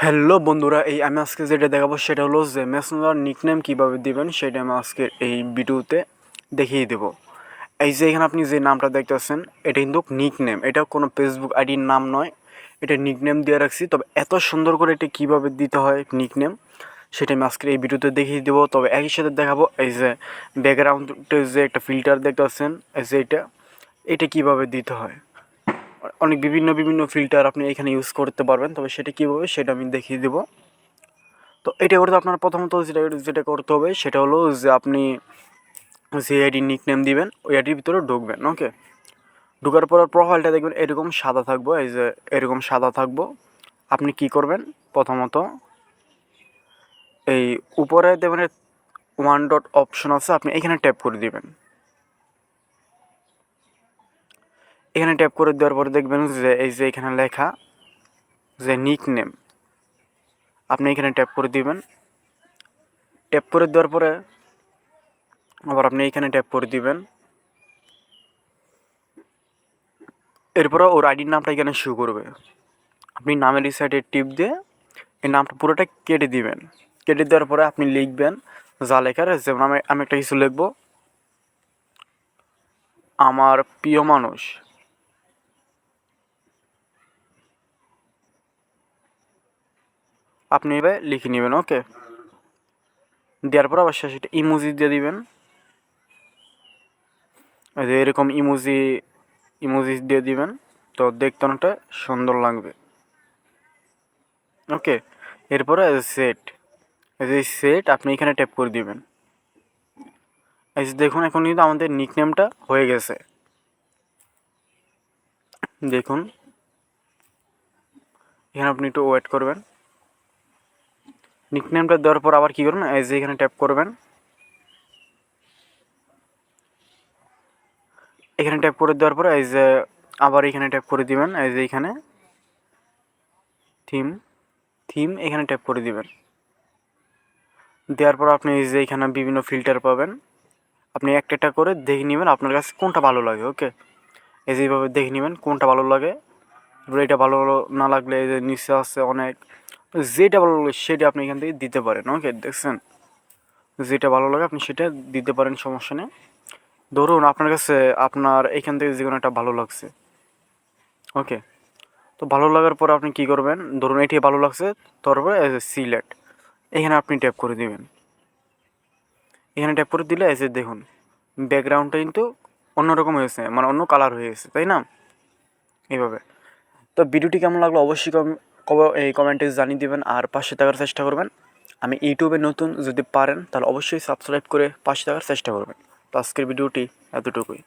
Hello বন্ধুরা, আমি আজকে যেটা দেখাবো সেটা হলো যে মেসেঞ্জার নিকনেম কীভাবে দিবেন সেটা আমি আজকের এই ভিডিওতে দেখিয়ে দেবো। এই যে এখানে আপনি যে নামটা দেখতেছেন এটা কিন্তু নিকনেম, এটা কোনো ফেসবুক আইডির নাম নয়, এটা নিকনেম দিয়ে রাখছি। তবে এত সুন্দর করে এটা কীভাবে দিতে হয় নিকনেম সেটা আমি আজকের এই ভিডিওতে দেখিয়ে দেবো। তবে একই সাথে দেখাবো এই যে ব্যাকগ্রাউন্ডে যে একটা ফিল্টার দেখতেছেন, এই যে এটা কীভাবে দিতে হয়। অনেক বিভিন্ন ফিল্টার আপনি এখানে ইউজ করতে পারবেন, তবে সেটা কীভাবে সেটা আমি দেখিয়ে দেবো। তো এটা করতে আপনার প্রথমত যেটা যেটা করতে হবে সেটা হলো যে আপনি যে আইডির নিকনেম দিবেন ওই আইডির ভিতরে ঢুকবেন। ওকে, ঢোকার পর প্রোফাইলটা দেখবেন এরকম সাদা থাকবো, এই যে এরকম সাদা থাকবো। আপনি কি করবেন, প্রথমত এই উপরে দেখবেন ওয়ান ডট অপশন আছে, আপনি এখানে ট্যাপ করে দিবেন। এখানে ট্যাপ করে দেওয়ার পরে দেখবেন যে এই যে এখানে লেখা যে নিকনেম, আপনি এখানে ট্যাপ করে দিবেন। ট্যাপ করে দেওয়ার পরে আবার আপনি এখানে ট্যাপ করে দিবেন। এরপরে ওর আইডির নামটা এখানে শো করবে। আপনি নামের এই সাইডে টিপ দিয়ে এই নামটা পুরোটা কেটে দিবেন। কেটে দেওয়ার পরে আপনি লিখবেন যা লেখার, যেমন আমি একটা কিছু লিখবো, আমার প্রিয় মানুষ। আপনি এবার লিখে নেবেন। ওকে, দেওয়ার পর আবার শেষে একটা ইমোজি দিয়ে দিবেন। এরকম ইমোজি দিয়ে দিবেন, তো দেখতে অনেকটা সুন্দর লাগবে। ওকে, এরপরে সেট, এই সেট আপনি এখানে ট্যাপ করে দিবেন। এই যে দেখুন এখন কিন্তু আমাদের নিকনেমটা হয়ে গেছে। দেখুন এখানে আপনি একটু ওয়েট করবেন। নিকনেমটা দেওয়ার পর আবার কী করবেন, এই যে এখানে ট্যাপ করবেন। এখানে ট্যাপ করে দেওয়ার পরে এই যে আবার এখানে ট্যাপ করে দিবেন। এই যে এখানে থিম এখানে ট্যাপ করে দিবেন। দেওয়ার পর আপনি এই যে এখানে বিভিন্ন ফিল্টার পাবেন, আপনি একটা একটা করে দেখে নেবেন আপনার কাছে কোনটা ভালো লাগে। ওকে, এই যে এইভাবে দেখে নেবেন কোনটা ভালো লাগে। এবার এটা ভালো না লাগলে এই যে নিচে আছে অনেক, যেটা ভালো লাগে সেটা আপনি এখান থেকে দিতে পারেন। ওকে, দেখছেন যেটা ভালো লাগে আপনি সেটা দিতে পারেন, সমস্যা নেই। ধরুন আপনার কাছে আপনার এখান থেকে যে কোনো একটা ভালো লাগছে। ওকে, তো ভালো লাগার পর আপনি কী করবেন, ধরুন এটি ভালো লাগছে, তারপরে এজ এ সিলেক্ট এখানে আপনি ট্যাপ করে দিবেন। এখানে ট্যাপ করে দিলে এসে দেখুন ব্যাকগ্রাউন্ডটা কিন্তু অন্যরকম হয়েছে, মানে অন্য কালার হয়ে গেছে, তাই না? এইভাবে। তো ভিডিওটি কেমন লাগলো অবশ্যই এই কমেন্টে জানিয়ে দেবেন, আর পাশে থাকার চেষ্টা করবেন। আমি ইউটিউবে নতুন, যদি পারেন তাহলে অবশ্যই সাবস্ক্রাইব করে পাশে থাকার চেষ্টা করবেন। তো আজকের ভিডিওটি এতটুকুই।